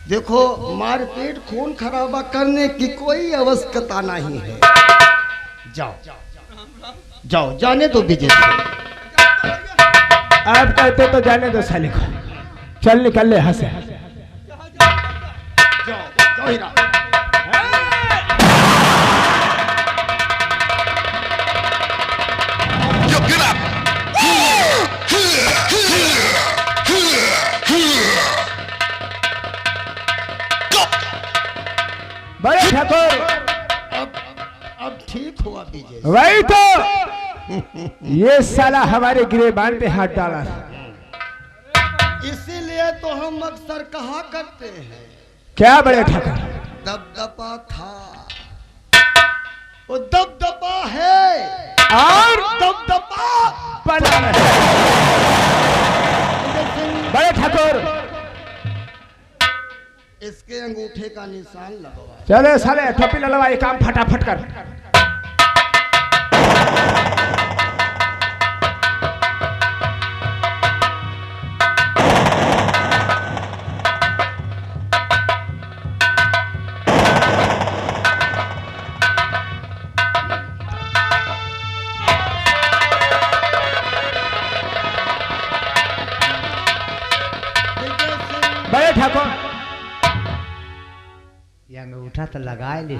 देखो, मारपीट खून खराबा करने की कोई आवश्यकता नहीं है। जाओ जाओ, जाने दो विजय सिंह। आप कहते तो जाने दो साले को। चल निकल ले यहाँ से। जाओ जाओ हीरा। बड़े ठाकुर, अब ठीक हुआ विजय। वही तो ये साला हमारे गिरेबान पे हाथ डाला, इसीलिए तो हम अक्सर कहा करते हैं क्या बड़े ठाकुर? दबदबा था, वो दबदबा है और दबदबा बना रहे। बड़े ठाकुर, इसके अंगूठे का निशान लगवा। चले साले टोपी ललवा, ये काम फटाफट कर। बड़े ठाकुर, अंगूठा तो लगा ले,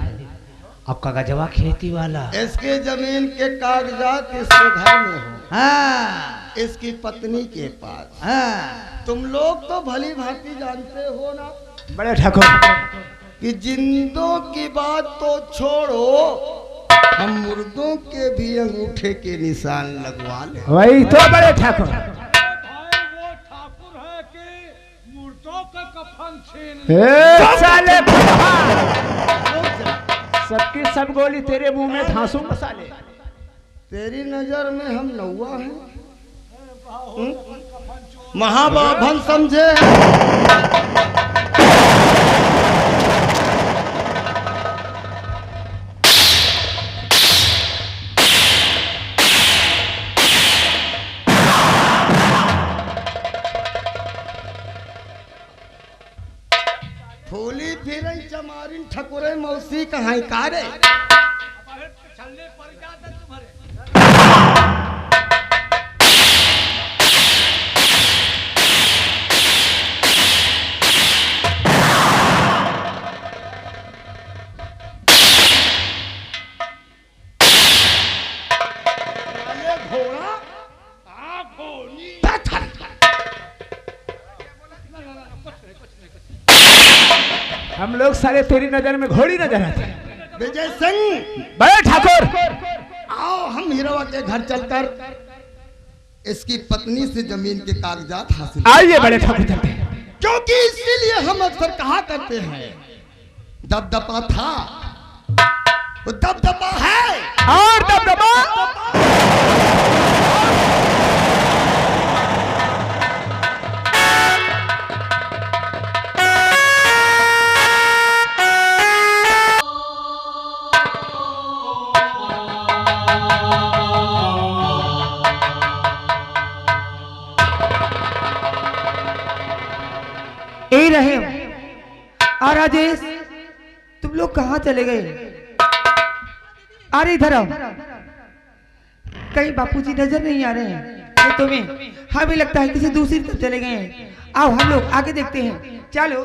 अब कागजवा खेती वाला। इसके जमीन के कागजात इसके घर में हो। हाँ इसकी पत्नी के पास। हाँ। तुम लोग तो भली भांति जानते हो ना बड़े ठाकुर, कि जिंदों की बात तो छोड़ो, हम मुर्दों के भी अंगूठे के निशान लगवा ले। वही तो बड़े ठाकुर। साले सबकी सब गोली तेरे मुंह में धांसूंगा साले। तेरी नजर में हम नौवा हैं, महाबाभन समझे। फूली फिर चमारिन ठकुरे मौसी कहाँ कारे। हम लोग सारे तेरी नजर में घोड़ी नजर आते। विजय सिंह, बड़े ठाकुर, आओ हम हीरवा के घर चलकर इसकी पत्नी से जमीन के कागजात हासिल। आइए बड़े ठाकुर चलते हैं। क्योंकि इसीलिए हम अक्सर कहा करते हैं दबदबा था, वो दबदबा है और दबदबा। यही रहे। और राजेश, तुम लोग कहाँ चले गए? अरे इधर आओ, कहीं बापूजी नजर नहीं आ रहे हैं तो तुम्हें? हमें लगता है किसी दूसरी तरफ चले गए हैं। आओ हम लोग आगे देखते हैं। चलो।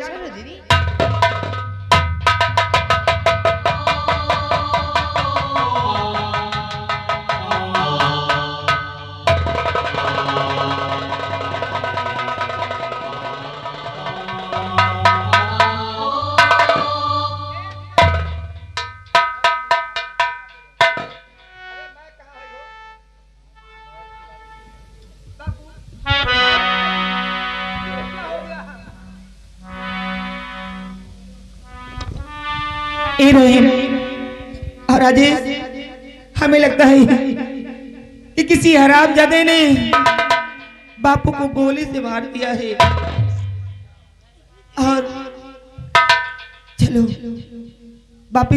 और राजेश, हमें लगता है कि किसी हरामजादे ने बापू को गोली से मार दिया है। और चलो बापू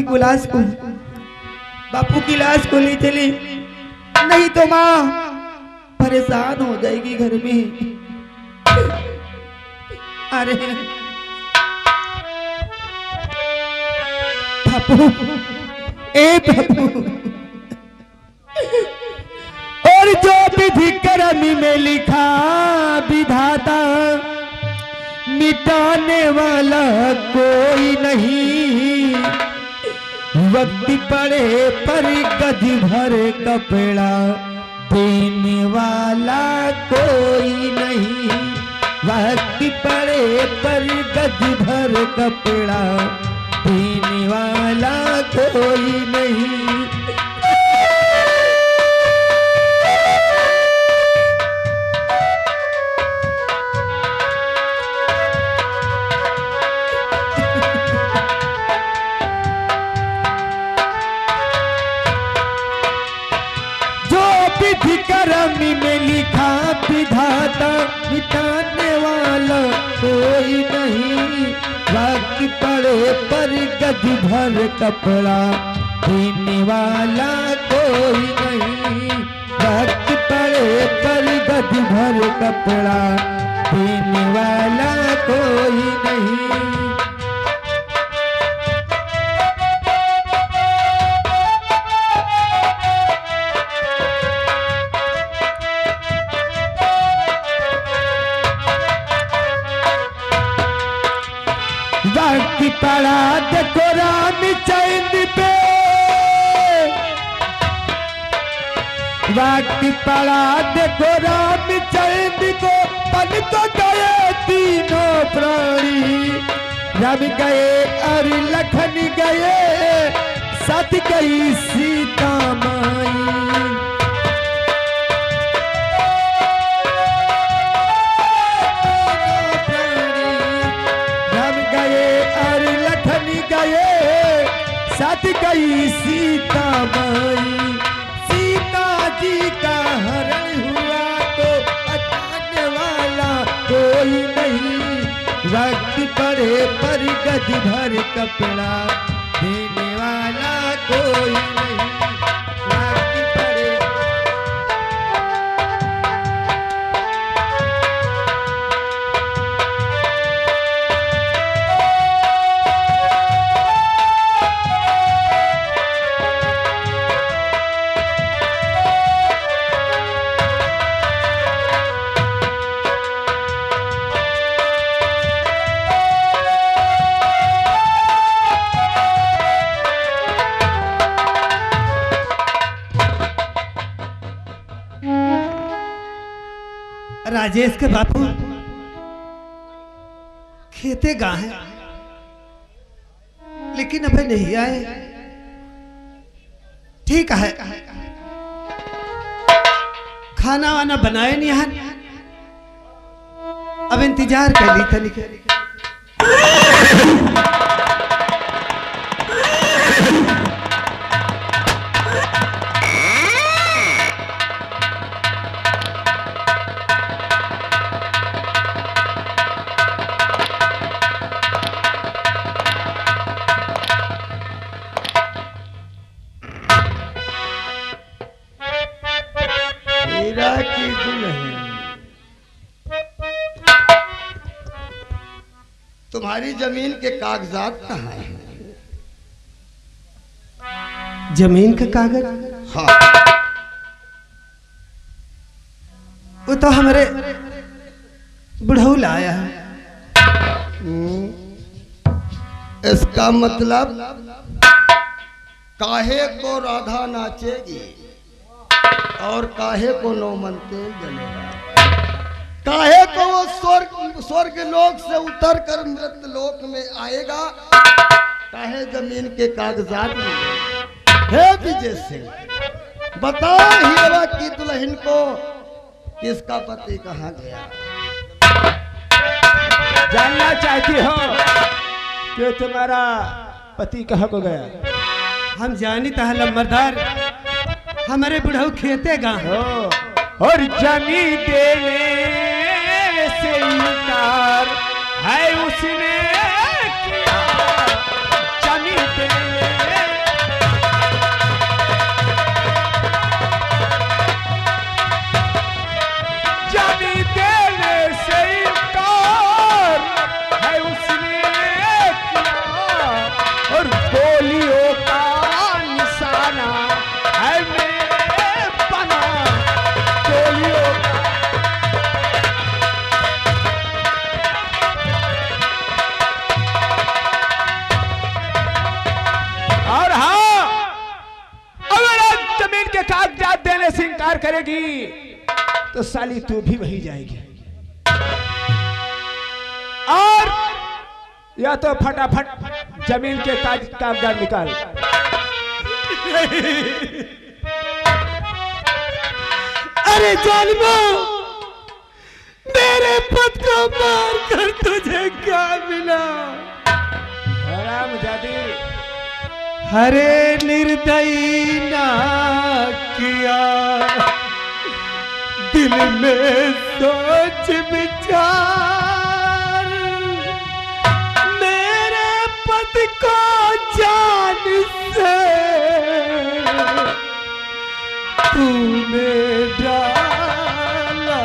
की लाश को ले चले, नहीं तो माँ परेशान हो जाएगी घर में। अरे बापू, ए बापू, और जो विधि कर्म में लिखा विधाता, मिटाने वाला कोई नहीं। वक्त पड़े पर गज भर कपड़ा, देने वाला कोई नहीं। वक्त पड़े पर गज भर कपड़ा, देने वाला कोई नहीं। विधि कर्म में लिखा विधाता, मिटाने वाला कोई नहीं। वक्त पड़े पर गज भर कपड़ा, देने वाला कोई नहीं। वक्त पड़े पर गज भर कपड़ा, देने वाला कोई नहीं। वक्त पड़ा देखो राम चंद पे, वक्त पड़ा देखो राम चंद को, पन तो गए तीनों प्राणी। राम गए और लखन गए, सत गई सीता माई। सत गई सीता माई। सीता जी का हरण हुआ तो बचाने वाला कोई नहीं। वक्त पड़े पर गज भर कपड़ा, देने वाला कोई नहीं। वक्त पड़े राजेश के बापू खेते गा है, लेकिन अभी नहीं आए। ठीक है, खाना वाना बनाए नहीं है, अब इंतजार कर ली था। की दुल्हन, तुम्हारी जमीन के कागजात कहाँ हैं? जमीन का कागज? हाँ, वो तो हमारे बुढ़ऊ लाया है। इसका मतलब काहे को राधा नाचेगी और काहे को नौमन तेल जलेगा, काहे को वो स्वर्ग लोक से उतर कर मृत लोक में आएगा, काहे जमीन के कागजात में। हे विजय सिंह, बता हीरा की दुल्हन को किसका पति कहाँ गया? जानना चाहती हो कि तुम्हारा पति कहाँ को गया? हम जानी था लम्बरदार, हमारे बुढ़ऊ खेते गा हो और जमीन देने से इनकार है उसने किया। जमीन देने करेगी तो साली तू भी वही जाएगी। और या तो फटाफट जमीन के कागजात निकाल। अरे जालिमो, मेरे पद को मार कर तुझे क्या मिला? हरामजादी, हरे निर्दयी ना किया, दिल में सोच विचार, मेरे पद को जान से तूने डाला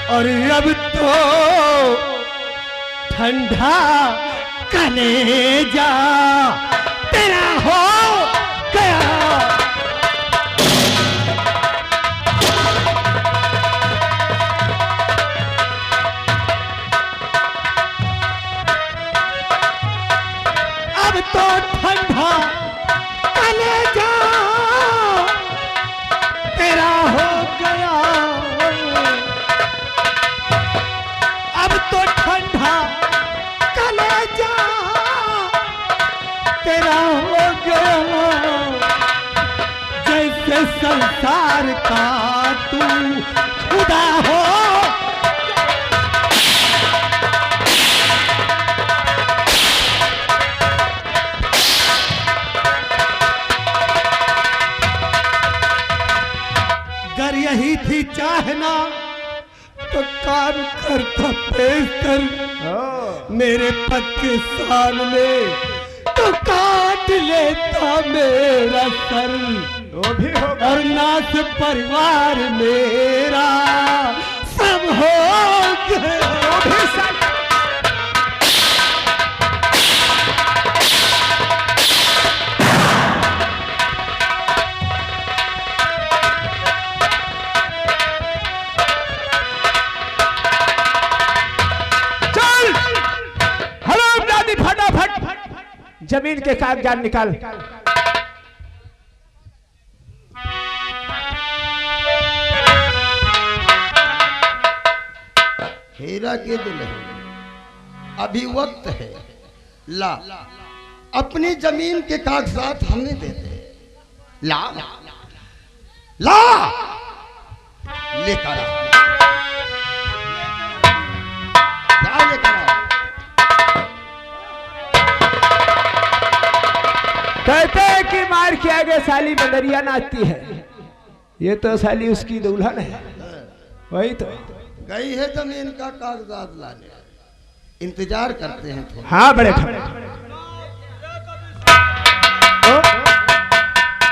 और अब तो ठंडा कलेजा तेरा हो गया। अब तो ठंडा कलेजा तेरा हो गया। अब तो ठंडा कलेजा तेरा हो गया। जैसे संसार का तू खुदा हो। अगर यही थी चाहना तो काम करता पेशतर मेरे पद के सामने, तो काट लेता मेरा सर। वो भी होगा। और नाथ परिवार मेरा सब हो गया। वो भी सब। जमीन के कागजात निकाल। हीरा के दुल्हन, अभी वक्त है, ला अपनी जमीन के कागजात हमें दे दे। ला ला लेकर आ, लेकर आ। कहते हैं कि मार के आगे साली बंदरिया नाचती है। ये तो साली उसकी दुल्हन है। वही तो गई है जमीन का कागजात लाने, इंतजार करते हैं थोड़ा। हाँ बड़े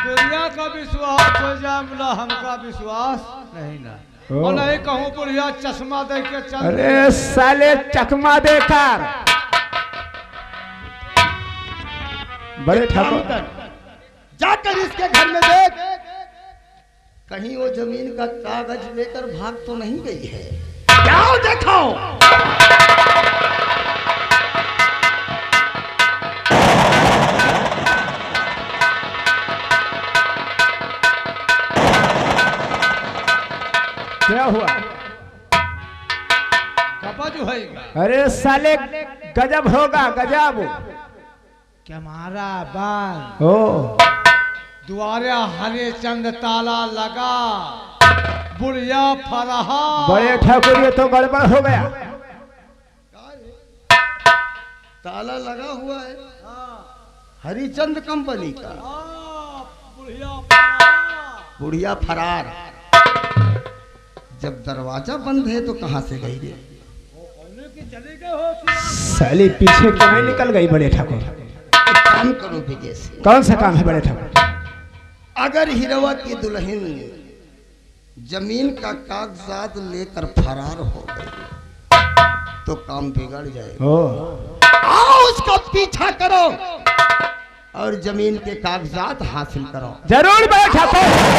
दुनिया का विश्वास हो जाए, बोला हमका विश्वास नहीं ना। और नहीं कहूँ बुढ़िया चश्मा दे के चल। अरे साले चकमा देकर बड़े ठाकुर, जाकर इसके घर में देख, कहीं वो जमीन का कागज लेकर भाग तो नहीं गई है। जाओ देखो। क्या हुआ? कपा जो है। अरे साले गजब होगा, गजब। क्या मारा बाल ओ द्वारे हरे चंद ताला लगा, बुढ़िया फरहा। बड़े ठाकुर, ये तो गड़बड़ हो गया। ताला लगा हुआ है हरिचंद कंपनी का। बुढ़िया फरार। जब दरवाजा बंद है तो कहां से गई रे? साली पीछे क्यों नहीं निकल गई? बड़े ठाकुर, काम करो विजय सिंह। कौन सा काम है बड़े ठाकुर? अगर हिरवा की दुल्हन जमीन का कागजात लेकर फरार हो गई तो काम बिगड़ जाएगा। आओ उसका पीछा करो और जमीन के कागजात हासिल करो। जरूर बड़े ठाकुर।